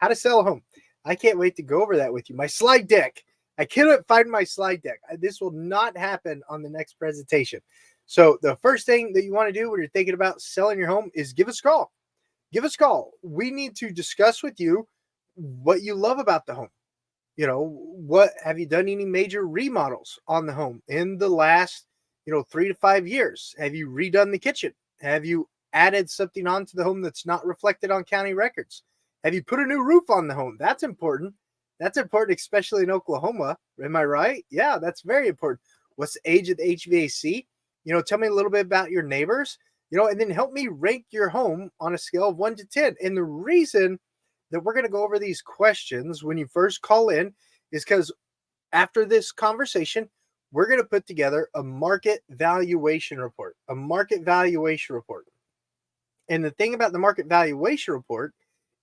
how to sell a home. I can't wait to go over that with you. My slide deck. I cannot find my slide deck. This will not happen on the next presentation. So the first thing that you want to do when you're thinking about selling your home is give us a call. Give us a call. We need to discuss with you what you love about the home. You know, what have you done any major remodels on the home in the last, 3 to 5 years? Have you redone the kitchen? Have you added something onto the home that's not reflected on county records? Have you put a new roof on the home? That's important. That's important, especially in Oklahoma. Am I right? Yeah, that's very important. What's the age of the HVAC? Tell me a little bit about your neighbors, and then help me rank your home on a scale of 1 to 10. And the reason that we're going to go over these questions when you first call in is because after this conversation, we're going to put together a market valuation report, And the thing about the market valuation report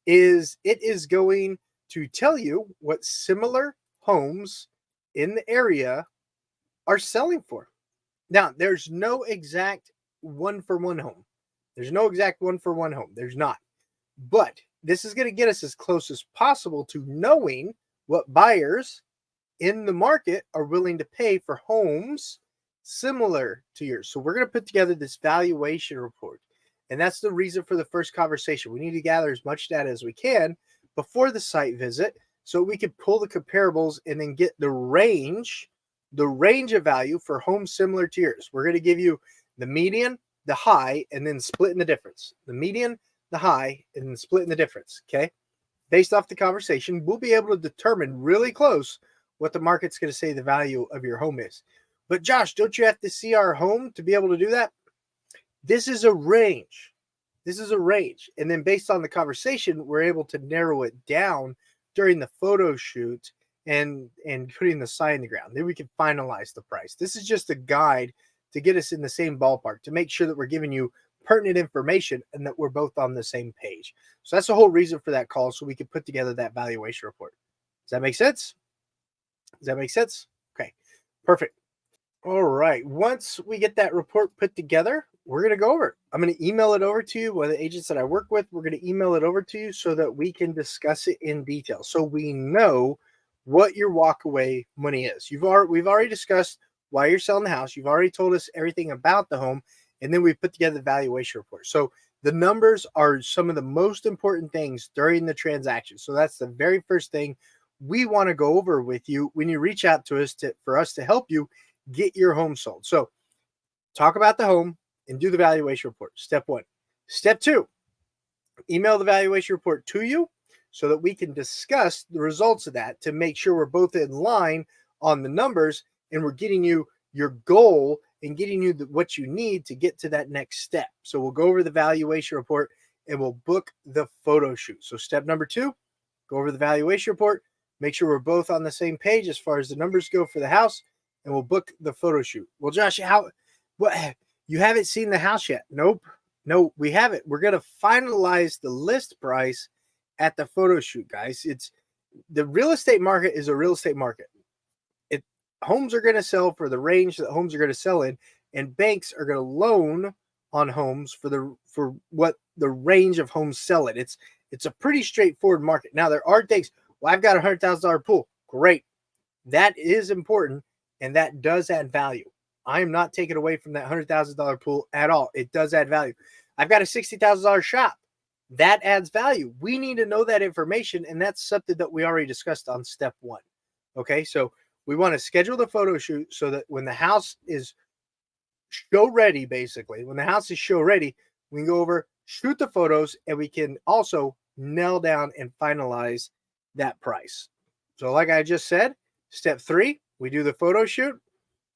is it is going to tell you what similar homes in the area are selling for. Now, there's no exact one-for-one home. There's not. But this is going to get us as close as possible to knowing what buyers in the market are willing to pay for homes similar to yours. So we're going to put together this valuation report. And that's the reason for the first conversation. We need to gather as much data as we can before the site visit so we can pull the comparables and then get the range of value for homes similar to yours. We're going to give you the median, the high, and then splitting the difference. The median, the high, and then splitting the difference, okay? Based off the conversation, we'll be able to determine really close what the market's going to say the value of your home is. But Josh, don't you have to see our home to be able to do that? This is a range. And then based on the conversation, we're able to narrow it down during the photo shoot and putting the sign in the ground. Then we can finalize the price. This is just a guide to get us in the same ballpark, to make sure that we're giving you pertinent information and that we're both on the same page. So that's the whole reason for that call, so we can put together that valuation report. Does that make sense? Okay, perfect. All right. Once we get that report put together, we're going to go over it. I'm going to email it over to you. One of the agents that I work with, we're going to email it over to you so that we can discuss it in detail. So we know what your walkaway money is. We've already discussed why you're selling the house. You've already told us everything about the home. And then we put together the valuation report. So the numbers are some of the most important things during the transaction. So that's the very first thing we want to go over with you when you reach out to us for us to help you get your home sold. So talk about the home and do the valuation report. Step 1. Step 2, email the valuation report to you so that we can discuss the results of that to make sure we're both in line on the numbers and we're getting you your goal and getting you what you need to get to that next step. So we'll go over the valuation report and we'll book the photo shoot. So step number 2, go over the valuation report, make sure we're both on the same page as far as the numbers go for the house, and we'll book the photo shoot. Well, Josh, what? You haven't seen the house yet? Nope. No, we haven't. We're going to finalize the list price at the photo shoot, guys. The real estate market is a real estate market. Homes are going to sell for the range that homes are going to sell in, and banks are going to loan on homes for what the range of homes sell at. It's a pretty straightforward market. Now, there are things. Well, I've got a $100,000 pool. Great. That is important, and that does add value. I am not taking away from that $100,000 pool at all. It does add value. I've got a $60,000 shop. That adds value. We need to know that information, and that's something that we already discussed on step 1. Okay, so we want to schedule the photo shoot so that when the house is show ready, basically, when the house is show ready, we can go over, shoot the photos, and we can also nail down and finalize that price. So like I just said, step 3, we do the photo shoot.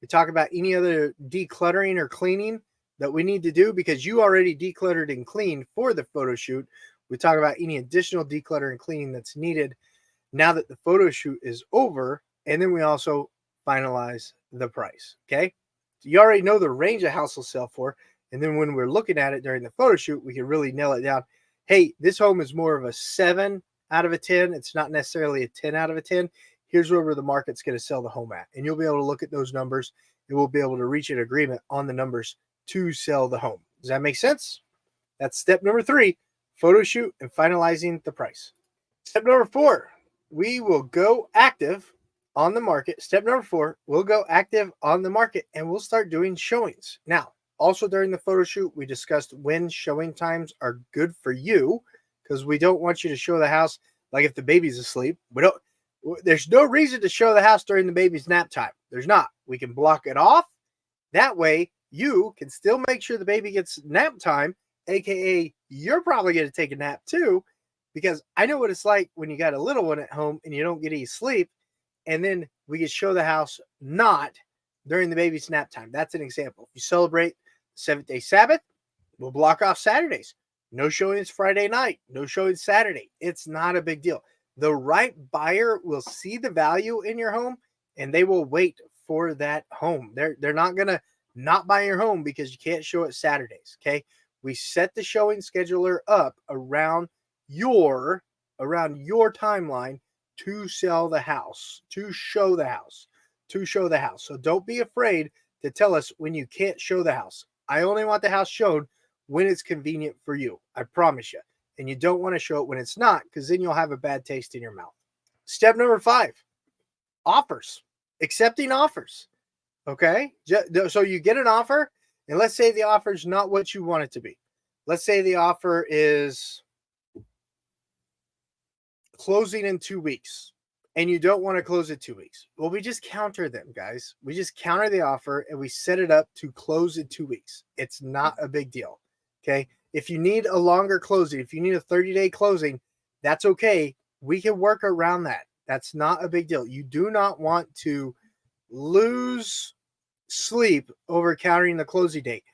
We talk about any other decluttering or cleaning that we need to do because you already decluttered and cleaned for the photo shoot. We talk about any additional declutter and cleaning that's needed now that the photo shoot is over. And then we also finalize the price. Okay. So you already know the range a house will sell for. And then when we're looking at it during the photo shoot, we can really nail it down. Hey, this home is more of a 7 out of a 10. It's not necessarily a 10 out of a 10. Here's where the market's going to sell the home at. And you'll be able to look at those numbers and we'll be able to reach an agreement on the numbers to sell the home. Does that make sense? That's step number 3, photo shoot and finalizing the price. Step number 4, we will go active on the market. Step number 4, we'll go active on the market and we'll start doing showings. Now, also during the photo shoot, we discussed when showing times are good for you because we don't want you to show the house like if the baby's asleep. There's no reason to show the house during the baby's nap time. There's not. We can block it off. That way, you can still make sure the baby gets nap time, aka you're probably going to take a nap too, because I know what it's like when you got a little one at home and you don't get any sleep, and then we can show the house not during the baby's nap time. That's an example. If you celebrate the 7th day Sabbath, we'll block off Saturdays. No showings Friday night, no showings Saturday. It's not a big deal. The right buyer will see the value in your home and they will wait for that home. They're not going to not buy your home because you can't show it Saturdays. Okay. We set the showing scheduler up around your timeline to sell the house, to show the house. So don't be afraid to tell us when you can't show the house. I only want the house shown when it's convenient for you. I promise you. And you don't want to show it when it's not, because then you'll have a bad taste in your mouth. Step number 5, offers. Accepting offers. Okay. So you get an offer, and let's say the offer is not what you want it to be. Let's say the offer is closing in 2 weeks and you don't want to close in 2 weeks. Well, we just counter them, guys. We just counter the offer and we set it up to close in 2 weeks. It's not a big deal. Okay. If you need a longer closing, if you need a 30-day closing, that's okay. We can work around that. That's not a big deal. You do not want to lose sleep over countering the closing date.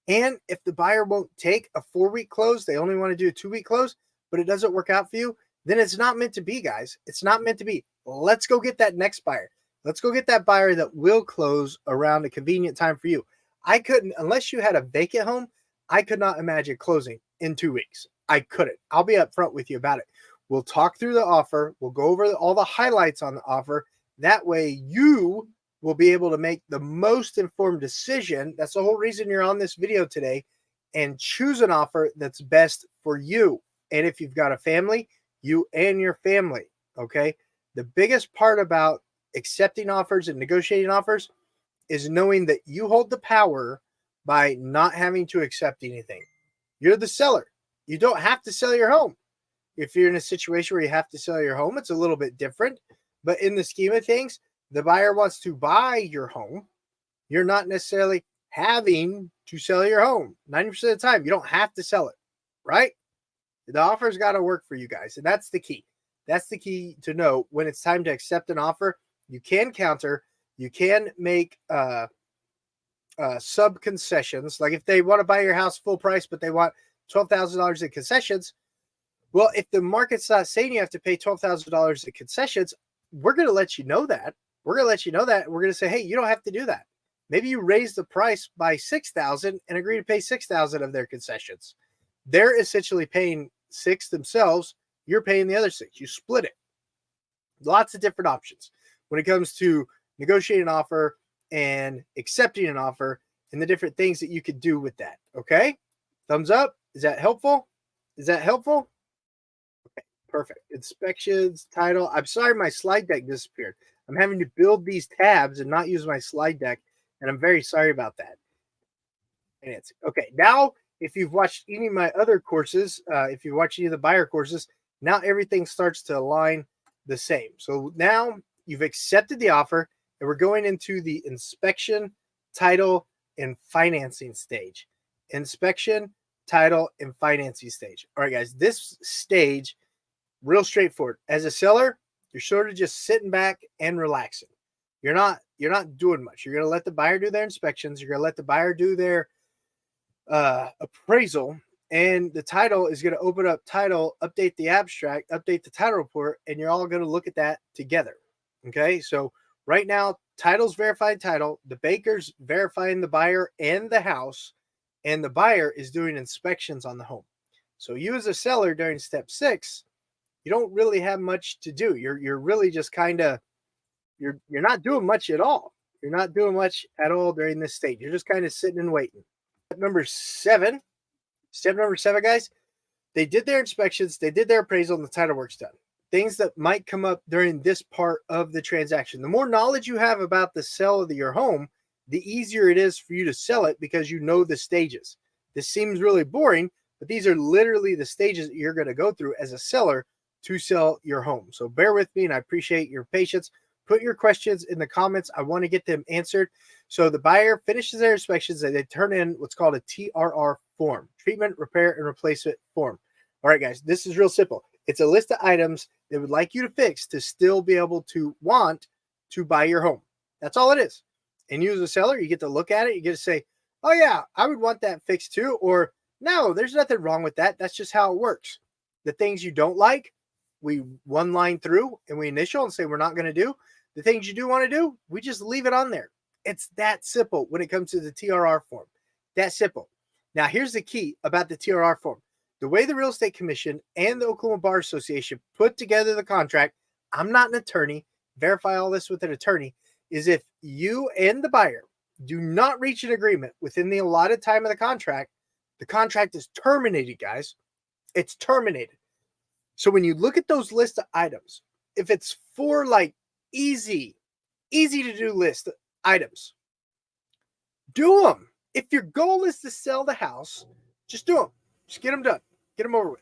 And if the buyer won't take a 4-week close, they only want to do a 2-week close, but it doesn't work out for you, then it's not meant to be, guys. It's not meant to be. Let's go get that next buyer. Let's go get that buyer that will close around a convenient time for you. I couldn't, unless you had a vacant home, I could not imagine closing in 2 weeks. I couldn't. I'll be upfront with you about it. We'll talk through the offer. We'll go over all the highlights on the offer. That way you will be able to make the most informed decision. That's the whole reason you're on this video today, and choose an offer that's best for you. And if you've got a family, you and your family, okay? The biggest part about accepting offers and negotiating offers is knowing that you hold the power by not having to accept anything. You're the seller. You don't have to sell your home. If you're in a situation where you have to sell your home, it's a little bit different. But in the scheme of things, the buyer wants to buy your home. You're not necessarily having to sell your home. 90% of the time, you don't have to sell it, right? The offer's got to work for you guys. And that's the key. That's the key to know when it's time to accept an offer. You can counter. You can make sub concessions. Like if they want to buy your house full price, but they want $12,000 in concessions. Well, if the market's not saying you have to pay $12,000 in concessions, we're going to let you know that. We're going to let you know that. We're going to say, hey, you don't have to do that. Maybe you raise the price by $6,000 and agree to pay $6,000 of their concessions. They're essentially paying $6,000 themselves. You're paying the other $6,000. You split it. Lots of different options when it comes to negotiating an offer and accepting an offer and the different things that you could do with that. Okay. Thumbs up. Is that helpful? Is that helpful? Okay, perfect. Inspections, title. I'm sorry my slide deck disappeared. I'm having to build these tabs and not use my slide deck, and I'm very sorry about that. Okay, now if you've watched any of my other courses, if you watch any of the buyer courses, now everything starts to align the same. So now you've accepted the offer, and we're going into the inspection, title, and financing stage. Inspection, title, and financing stage. All right, guys, this stage, real straightforward. As a seller, you're sort of just sitting back and relaxing. You're not doing much. You're going to let the buyer do their inspections. You're going to let the buyer do their appraisal, and the title is going to open up title, update the abstract, update the title report, and you're all going to look at that together. Okay, so right now, title's verifying title, the banker's verifying the buyer and the house, and the buyer is doing inspections on the home. So you as a seller during step 6, you don't really have much to do. You're really just kind of, you're not doing much at all. You're not doing much at all during this stage. You're just kind of sitting and waiting. Step number 7, guys, they did their inspections, they did their appraisal, and the title work's done. things that might come up during this part of the transaction. The more knowledge you have about the sale of your home, the easier it is for you to sell it because you know the stages. This seems really boring, but these are literally the stages that you're going to go through as a seller to sell your home. So bear with me, and I appreciate your patience. Put your questions in the comments. I want to get them answered. So the buyer finishes their inspections and they turn in what's called a TRR form, treatment, repair, and replacement form. All right, guys, this is real simple. It's a list of items they would like you to fix to still be able to want to buy your home. That's all it is. And you as a seller, you get to look at it. You get to say, oh yeah, I would want that fixed too. Or no, there's nothing wrong with that. That's just how it works. The things you don't like, we one line through and we initial and say we're not going to do. The things you do want to do, we just leave it on there. It's that simple when it comes to the TRR form. That simple. Now, here's the key about the TRR form. The way the Real Estate Commission and the Oklahoma Bar Association put together the contract, I'm not an attorney, verify all this with an attorney, is if you and the buyer do not reach an agreement within the allotted time of the contract is terminated, guys. It's terminated. So when you look at those list of items, if it's for like easy to do list items, do them. If your goal is to sell the house, just do them. Just get them done. Get them over with.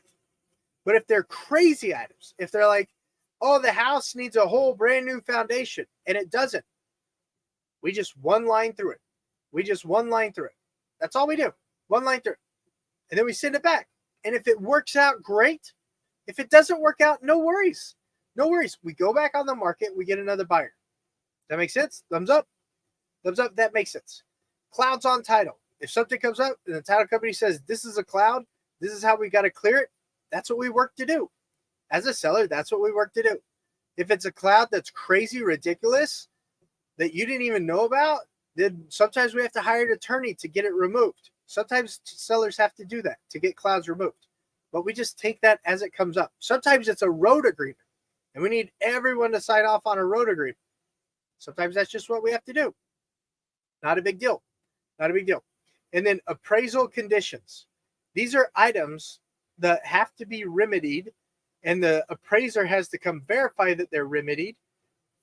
But if they're crazy items, if they're like, oh, the house needs a whole brand new foundation, and it doesn't, we just one line through it. We just one line through it. That's all we do. One line through it. And then we send it back. And if it works out, great. If it doesn't work out, no worries. No worries. We go back on the market. We get another buyer. That makes sense? Thumbs up. Thumbs up. That makes sense. Clouds on title. If something comes up and the title company says, this is a cloud, this is how we got to clear it, that's what we work to do. As a seller, that's what we work to do. If it's a cloud that's crazy, ridiculous, that you didn't even know about, then sometimes we have to hire an attorney to get it removed. Sometimes sellers have to do that to get clouds removed. But we just take that as it comes up. Sometimes it's a road agreement, and we need everyone to sign off on a road agreement. Sometimes that's just what we have to do. Not a big deal. Not a big deal. And then appraisal conditions. These are items that have to be remedied, and the appraiser has to come verify that they're remedied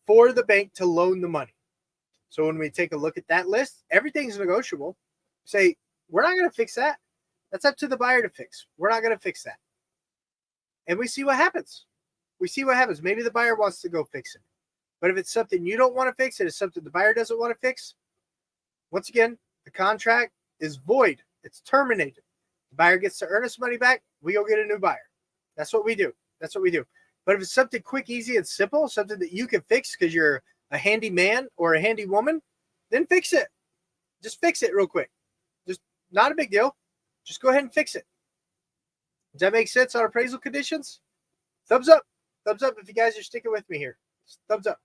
for the bank to loan the money. So when we take a look at that list, everything's negotiable. Say, we're not going to fix that. That's up to the buyer to fix. We're not going to fix that. And we see what happens. We see what happens. Maybe the buyer wants to go fix it. But if it's something you don't want to fix, it's something the buyer doesn't want to fix, once again, the contract is void. It's terminated. The buyer gets to earn his money back. We go get a new buyer. That's what we do. That's what we do. But if it's something quick, easy, and simple, something that you can fix because you're a handy man or a handy woman, then fix it. Just fix it real quick. Just not a big deal. Just go ahead and fix it. Does that make sense on appraisal conditions? Thumbs up. Thumbs up if you guys are sticking with me here. Thumbs up.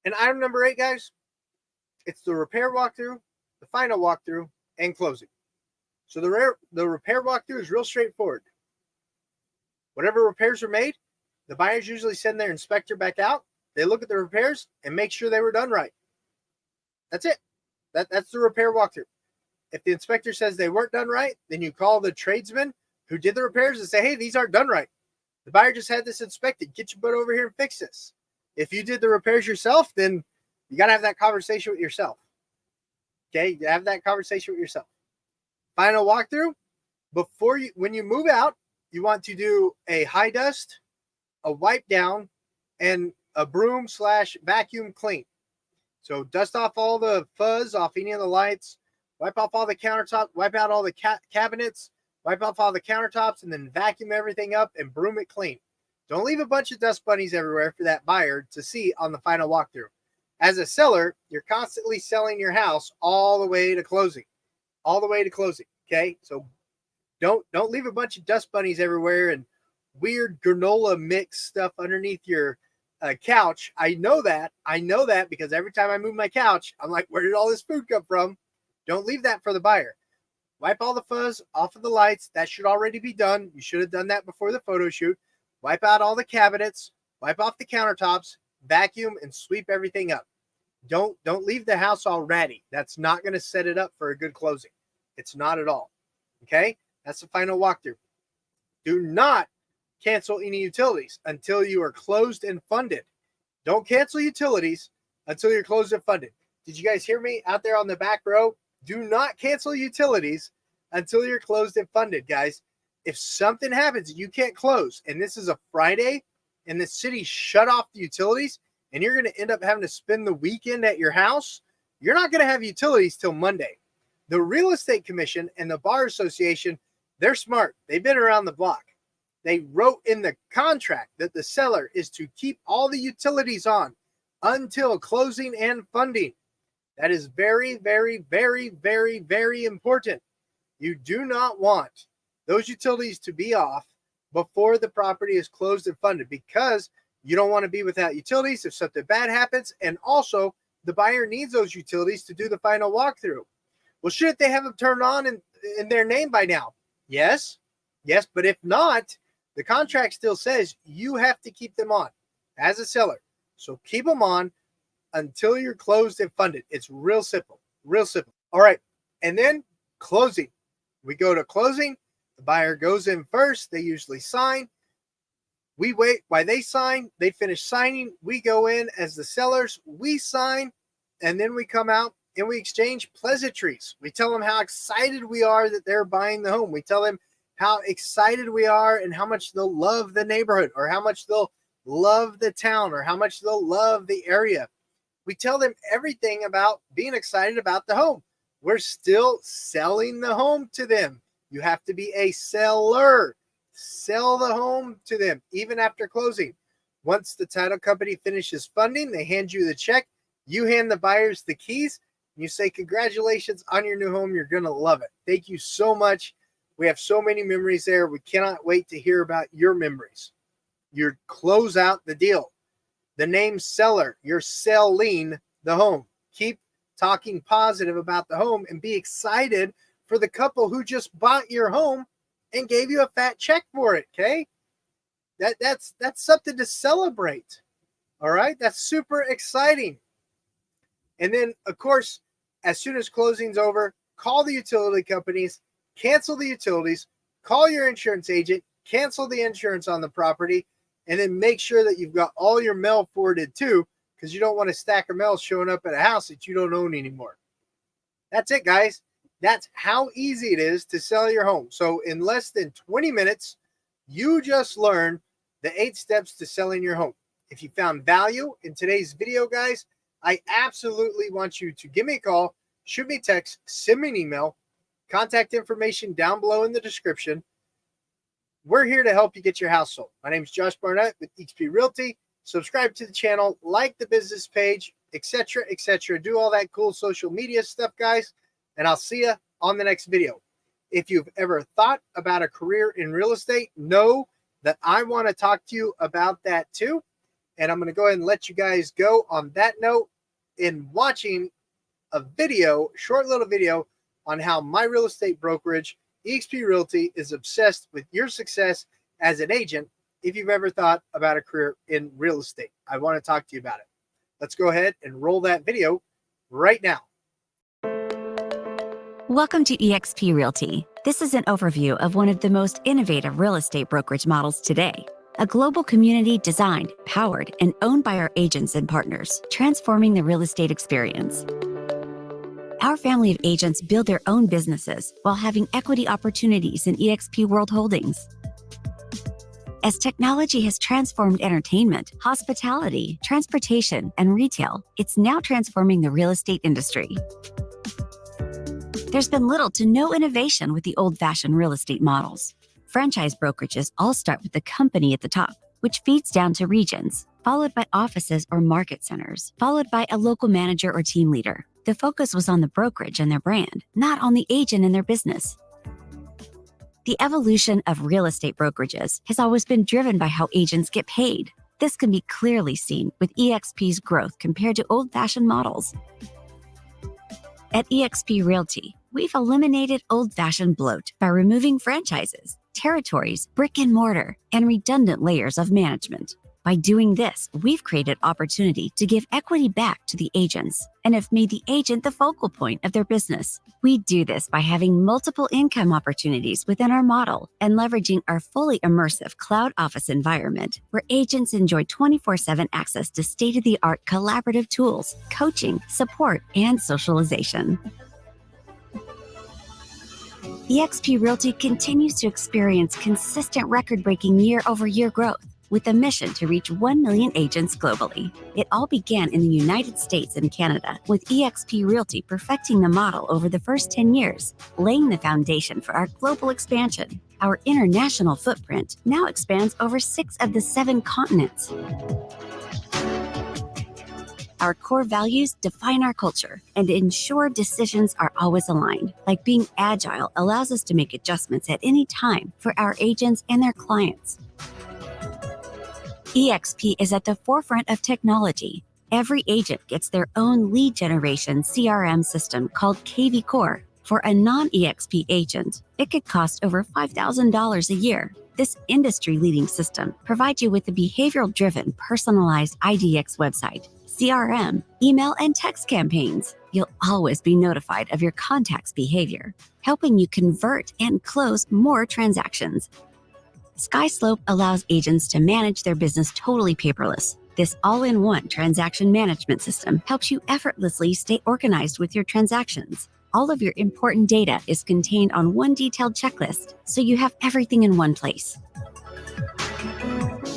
And item number 8, guys, it's the repair walkthrough, the final walkthrough, and closing. So the repair walkthrough is real straightforward. Whatever repairs are made, the buyers usually send their inspector back out. They look at the repairs and make sure they were done right. That's it. That's the repair walkthrough. If the inspector says they weren't done right, then you call the tradesman who did the repairs and say, hey, these aren't done right. The buyer just had this inspected. Get your butt over here and fix this. If you did the repairs yourself, then you got to have that conversation with yourself. Okay, you have that conversation with yourself. Final walkthrough. When you move out, you want to do a high dust, a wipe down, and a broom/vacuum clean. So dust off all the fuzz off any of the lights, wipe off all the countertops, wipe out all the cabinets, wipe off all the countertops, and then vacuum everything up and broom it clean. Don't leave a bunch of dust bunnies everywhere for that buyer to see on the final walkthrough. As a seller, you're constantly selling your house all the way to closing. All the way to closing. Okay? So don't leave a bunch of dust bunnies everywhere and weird granola mix stuff underneath your couch. I know that because every time I move my couch, I'm like, where did all this food come from? Don't leave that for the buyer. Wipe all the fuzz off of the lights. That should already be done. You should have done that before the photo shoot. Wipe out all the cabinets. Wipe off the countertops. Vacuum and sweep everything up. Don't leave the house all ratty. That's not going to set it up for a good closing. It's not at all. Okay? That's the final walkthrough. Do not cancel any utilities until you are closed and funded. Don't cancel utilities until you're closed and funded. Did you guys hear me out there on the back row? Do not cancel utilities until you're closed and funded, guys. If something happens, you can't close, and this is a Friday, and the city shut off the utilities, and you're going to end up having to spend the weekend at your house, you're not going to have utilities till Monday. The Real Estate Commission and the Bar Association, they're smart. They've been around the block. They wrote in the contract that the seller is to keep all the utilities on until closing and funding. That is very, very, very, very, very important. You do not want those utilities to be off before the property is closed and funded, because you don't want to be without utilities if something bad happens. And also, the buyer needs those utilities to do the final walkthrough. Well, shouldn't they have them turned on in their name by now? Yes. But if not, the contract still says you have to keep them on as a seller. So keep them on until you're closed and funded. It's real simple, real simple. All right. And then closing. We go to closing. The buyer goes in first. They usually sign. We wait while they sign. They finish signing. We go in as the sellers. We sign. And then we come out and we exchange pleasantries. We tell them how excited we are that they're buying the home. We tell them how excited we are and how much they'll love the neighborhood, or how much they'll love the town, or how much they'll love the area. We tell them everything about being excited about the home. We're still selling the home to them. You have to be a seller. Sell the home to them even after closing. Once the title company finishes funding, they hand you the check. You hand the buyers the keys. And you say, congratulations on your new home. You're going to love it. Thank you so much. We have so many memories there. We cannot wait to hear about your memories. You close out the deal. The name seller, you're selling the home. Keep talking positive about the home and be excited for the couple who just bought your home and gave you a fat check for it, okay? That's something to celebrate, all right? That's super exciting. And then, of course, as soon as closing's over, call the utility companies, cancel the utilities, call your insurance agent, cancel the insurance on the property, and then make sure that you've got all your mail forwarded too, because you don't want a stack of mail showing up at a house that you don't own anymore. That's it, guys. That's how easy it is to sell your home. So in less than 20 minutes, you just learned the 8 steps to selling your home. If you found value in today's video, guys, I absolutely want you to give me a call, shoot me a text, send me an email, contact information down below in the description. We're here to help you get your house sold. My name is Josh Barnett with eXp Realty. Subscribe to the channel, like the business page, etc., etc. Do all that cool social media stuff, guys, and I'll see you on the next video. If you've ever thought about a career in real estate, know that I want to talk to you about that too. And I'm going to go ahead and let you guys go on that note in watching a video, short little video on how my real estate brokerage, eXp Realty, is obsessed with your success as an agent. If you've ever thought about a career in real estate, I want to talk to you about it. Let's go ahead and roll that video right now. Welcome to eXp Realty. This is an overview of one of the most innovative real estate brokerage models today. A global community designed, powered, and owned by our agents and partners, transforming the real estate experience. Our family of agents build their own businesses while having equity opportunities in eXp World Holdings. As technology has transformed entertainment, hospitality, transportation, and retail, it's now transforming the real estate industry. There's been little to no innovation with the old-fashioned real estate models. Franchise brokerages all start with the company at the top, which feeds down to regions, followed by offices or market centers, followed by a local manager or team leader. The focus was on the brokerage and their brand, not on the agent and their business. The evolution of real estate brokerages has always been driven by how agents get paid. This can be clearly seen with eXp's growth compared to old-fashioned models. At eXp Realty, we've eliminated old-fashioned bloat by removing franchises, territories, brick and mortar, and redundant layers of management. By doing this, we've created opportunity to give equity back to the agents and have made the agent the focal point of their business. We do this by having multiple income opportunities within our model and leveraging our fully immersive cloud office environment where agents enjoy 24/7 access to state-of-the-art collaborative tools, coaching, support, and socialization. eXp Realty continues to experience consistent record-breaking year-over-year growth with a mission to reach 1 million agents globally. It all began in the United States and Canada, with eXp Realty perfecting the model over the first 10 years, laying the foundation for our global expansion. Our international footprint now expands over 6 of the 7 continents. Our core values define our culture and ensure decisions are always aligned. Like being agile allows us to make adjustments at any time for our agents and their clients. eXp is at the forefront of technology. Every agent gets their own lead generation CRM system called KV Core. For a non-eXp agent, it could cost over $5,000 a year. This industry-leading system provides you with a behavioral-driven, personalized IDX website, CRM, email, and text campaigns. You'll always be notified of your contact's behavior, helping you convert and close more transactions. SkySlope allows agents to manage their business totally paperless. This all-in-one transaction management system helps you effortlessly stay organized with your transactions. All of your important data is contained on one detailed checklist, so you have everything in one place.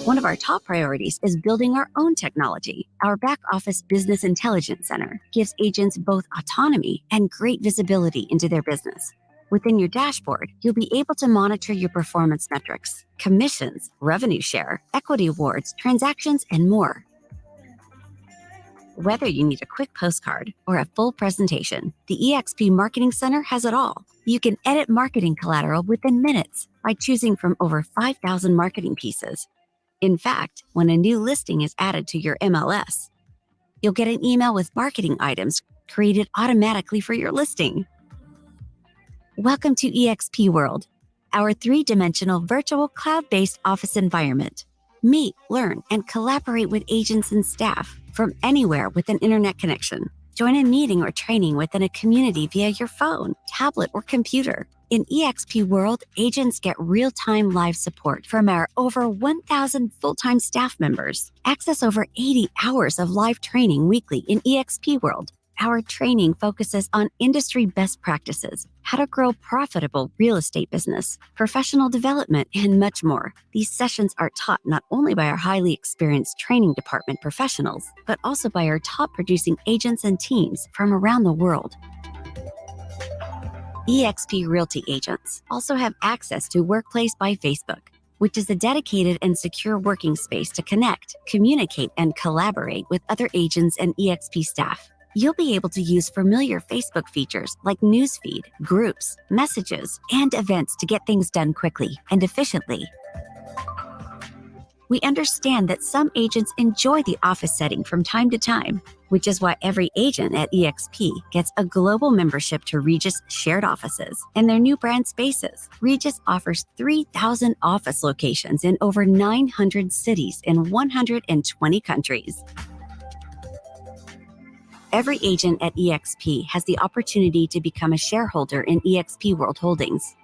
One of our top priorities is building our own technology. Our back office business intelligence center gives agents both autonomy and great visibility into their business. Within your dashboard, you'll be able to monitor your performance metrics, commissions, revenue share, equity awards, transactions, and more. Whether you need a quick postcard or a full presentation, the eXp Marketing Center has it all. You can edit marketing collateral within minutes by choosing from over 5,000 marketing pieces. In fact, when a new listing is added to your MLS, you'll get an email with marketing items created automatically for your listing. Welcome to eXp World, our 3-dimensional virtual cloud-based office environment. Meet, learn, and collaborate with agents and staff from anywhere with an internet connection. Join a meeting or training within a community via your phone, tablet, or computer. In eXp World, agents get real-time live support from our over 1,000 full-time staff members. Access over 80 hours of live training weekly in eXp World. Our training focuses on industry best practices, how to grow profitable real estate business, professional development, and much more. These sessions are taught not only by our highly experienced training department professionals, but also by our top producing agents and teams from around the world. eXp Realty agents also have access to Workplace by Facebook, which is a dedicated and secure working space to connect, communicate, and collaborate with other agents and eXp staff. You'll be able to use familiar Facebook features like newsfeed, groups, messages, and events to get things done quickly and efficiently. We understand that some agents enjoy the office setting from time to time, which is why every agent at eXp gets a global membership to Regus shared offices and their new brand spaces. Regus offers 3,000 office locations in over 900 cities in 120 countries. Every agent at eXp has the opportunity to become a shareholder in eXp World Holdings.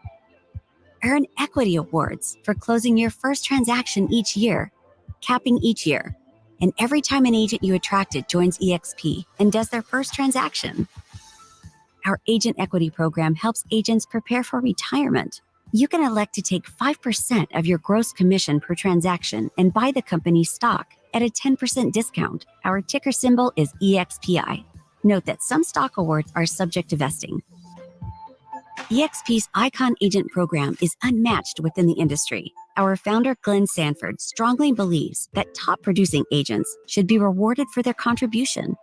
Earn equity awards for closing your first transaction each year, capping each year, and every time an agent you attracted joins eXp and does their first transaction. Our agent equity program helps agents prepare for retirement. You can elect to take 5% of your gross commission per transaction and buy the company's stock at a 10% discount. Our ticker symbol is EXPI. Note that some stock awards are subject to vesting. eXp's Icon Agent program is unmatched within the industry. Our founder, Glenn Sanford, strongly believes that top producing agents should be rewarded for their contribution.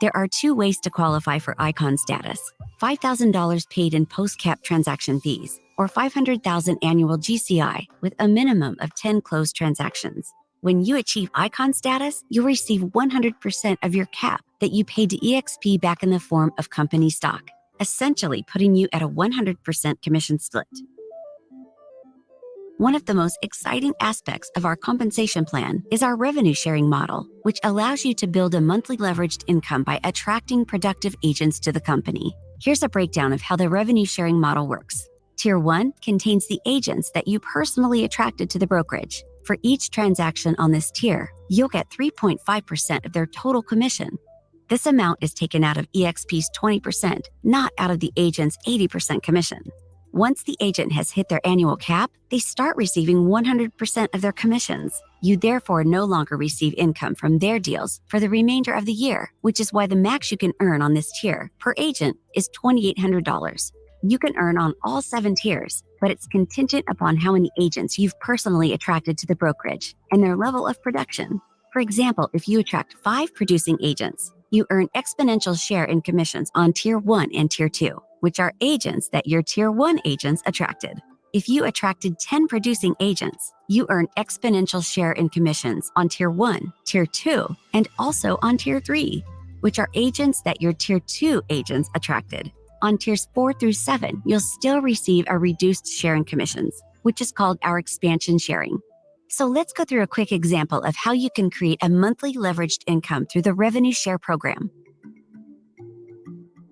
There are 2 ways to qualify for Icon status: $5,000 paid in post-cap transaction fees, or $500,000 annual GCI with a minimum of 10 closed transactions. When you achieve Icon status, you'll receive 100% of your cap that you paid to eXp back in the form of company stock, essentially putting you at a 100% commission split. One of the most exciting aspects of our compensation plan is our revenue sharing model, which allows you to build a monthly leveraged income by attracting productive agents to the company. Here's a breakdown of how the revenue sharing model works. Tier 1 contains the agents that you personally attracted to the brokerage. For each transaction on this tier, you'll get 3.5% of their total commission. This amount is taken out of eXp's 20%, not out of the agent's 80% commission. Once the agent has hit their annual cap, they start receiving 100% of their commissions. You therefore no longer receive income from their deals for the remainder of the year, which is why the max you can earn on this tier per agent is $2,800. You can earn on all 7 tiers, but it's contingent upon how many agents you've personally attracted to the brokerage and their level of production. For example, if you attract 5 producing agents, you earn exponential share in commissions on Tier 1 and Tier 2, which are agents that your Tier 1 agents attracted. If you attracted 10 producing agents, you earn exponential share in commissions on Tier 1, Tier 2, and also on Tier 3, which are agents that your Tier 2 agents attracted. On Tiers 4 through 7, you'll still receive a reduced share in commissions, which is called our expansion sharing. So let's go through a quick example of how you can create a monthly leveraged income through the revenue share program.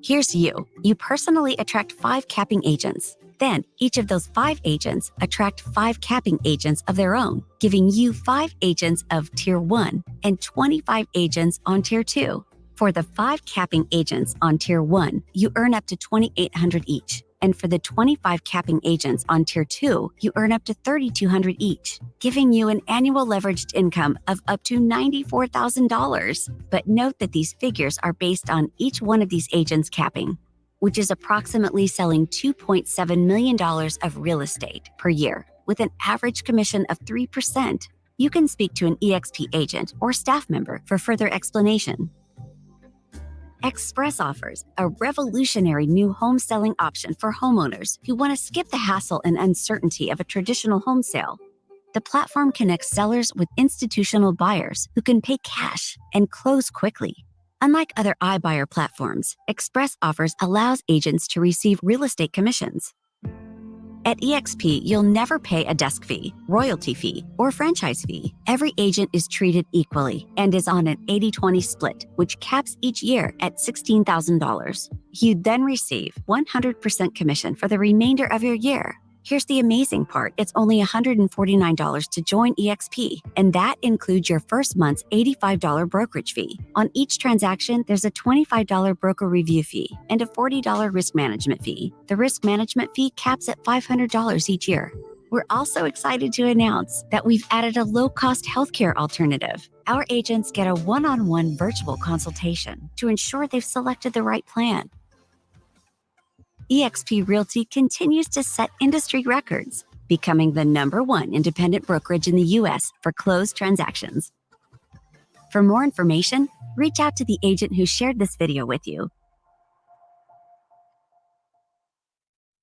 Here's you. You personally attract 5 capping agents. Then each of those 5 agents attract 5 capping agents of their own, giving you 5 agents of Tier 1 and 25 agents on Tier 2. For the 5 capping agents on Tier 1, you earn up to $2,800 each. And for the 25 capping agents on Tier 2, you earn up to $3,200 each, giving you an annual leveraged income of up to $94,000. But note that these figures are based on each one of these agents' capping, which is approximately selling $2.7 million of real estate per year, with an average commission of 3%. You can speak to an eXp agent or staff member for further explanation. Express offers a revolutionary new home selling option for homeowners who want to skip the hassle and uncertainty of a traditional home sale. The platform connects sellers with institutional buyers who can pay cash and close quickly. Unlike other iBuyer platforms, Express Offers allows agents to receive real estate commissions. At eXp, you'll never pay a desk fee, royalty fee, or franchise fee. Every agent is treated equally and is on an 80-20 split, which caps each year at $16,000. You then receive 100% commission for the remainder of your year. Here's the amazing part. It's only $149 to join eXp, and that includes your first month's $85 brokerage fee. On each transaction, there's a $25 broker review fee and a $40 risk management fee. The risk management fee caps at $500 each year. We're also excited to announce that we've added a low-cost healthcare alternative. Our agents get a one-on-one virtual consultation to ensure they've selected the right plan. eXp Realty continues to set industry records, becoming the #1 independent brokerage in the U.S. for closed transactions. For more information, reach out to the agent who shared this video with you.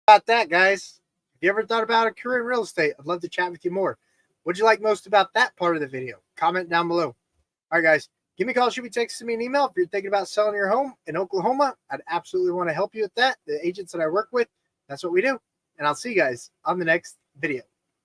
About that, guys. If you ever thought about a career in real estate, I'd love to chat with you more. What'd you like most about that part of the video? Comment down below. All right, guys. Give me a call, shoot me, text me an email. If you're thinking about selling your home in Oklahoma, I'd absolutely want to help you with that. The agents that I work with, that's what we do. And I'll see you guys on the next video.